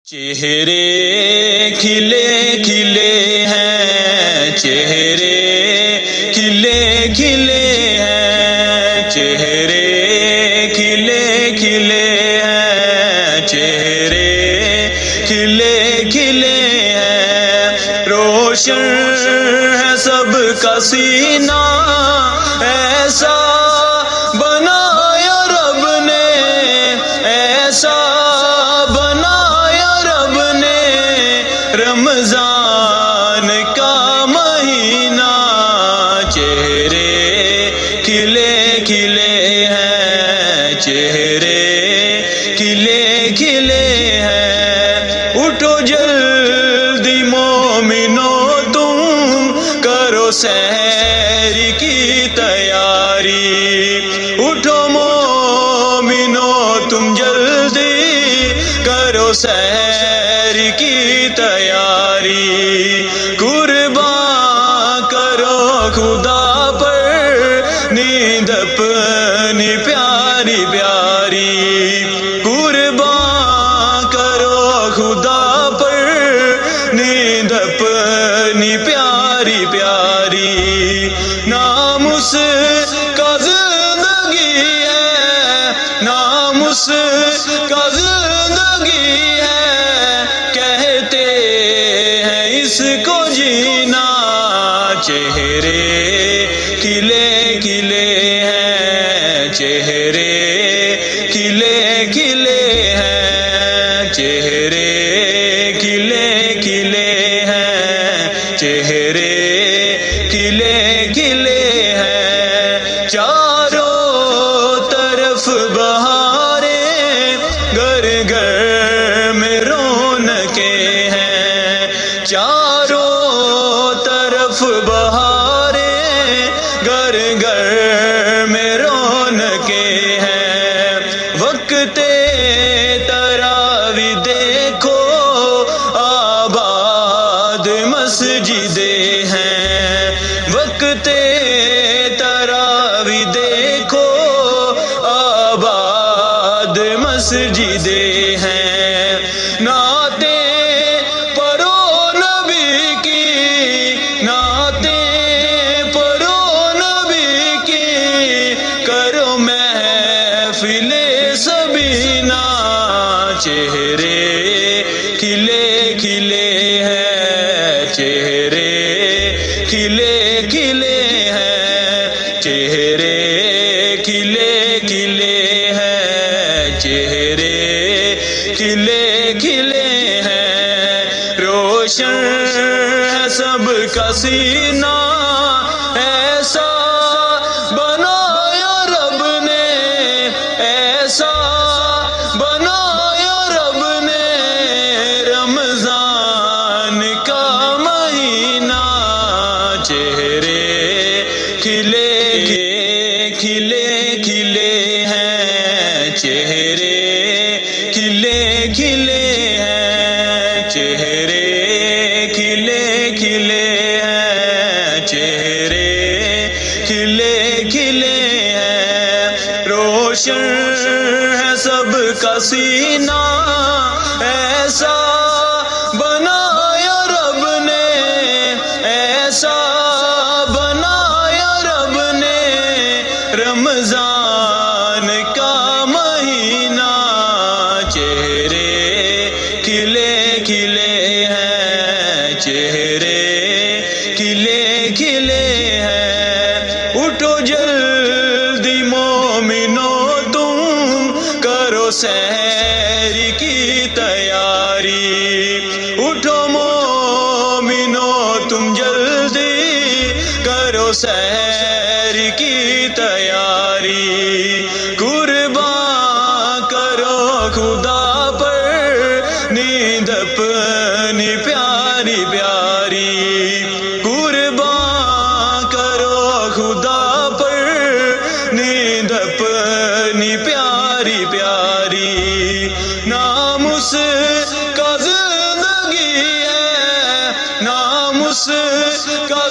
چہرے کھلے کھلے ہیں، چہرے کھلے کھلے ہیں، چہرے کھلے کھلے ہیں، چہرے کھلے کھلے ہیں، روشن ہے سب کا سینہ، ایسا بنایا رب نے، ایسا رمضان کا مہینہ، چہرے کھلے کھلے ہیں، چہرے کھلے کھلے ہیں، اٹھو جلدی مومنو تم کرو سحر کی تیاری، اٹھو مومنو تم جلدی کرو سحر کی تیاری، قربان کرو خدا پر نیند اپنی پیاری پیاری، قربان کرو خدا پر نیند اپنی پیاری پیاری، نام اس کا زندگی ہے، نام اس کا زندگی ہے، کہتے ہیں اس کو جینا، چہرے کھلے کھلے ہیں، چہرے کھلے کھلے ہیں، چہرے کھلے کھلے ہیں، چہرے کھلے کھلے ہیں، چاروں طرف بہاریں، گھر گھر میں رونقیں ہیں، چاروں طرف بہاریں، گھر گھر میں رونقیں ہیں، وقت تراویح دیکھو آباد مسجدیں ہیں، وقت تراویح دیکھو آباد مسجدیں ہیں، نعتیں پڑھو نبی کی، نعتیں پڑھو نبی کی، کرو محفل سبینہ، چہرے کھلے کھلے ہیں، چہرے کھلے کھلے ہیں، چہرے کھلے کھلے ہیں، چہرے کھلے کھلے ہیں، روشن ہے سب کا سینہ، ایسا بنایا رب نے، ایسا بنایا رب نے، رمضان کا مہینہ، چہرے کھلے کھلے کھلے ہیں، چہرے کھلے کھلے ہیں، چہرے کھلے کھلے ہیں، چہرے کھلے کھلے ہیں، روشن ہے سب کا سینہ، ایسا بنایا رب نے، ایسا بنایا رب نے، رمضان کا مہینہ، چہرے کھلے کھلے ہیں، چہرے کھلے کھلے ہیں، اٹھو جلدی مومنو تم کرو سحر کی تیاری، اٹھو مومنو تم جلدی کرو سحر کی تیاری، قربان کرو خدا پر نیند اپنی پیاری پیاری، قربان کرو خدا پر نیند اپنی پیاری پیاری، نام اس کا زندگی ہے، نام اس کا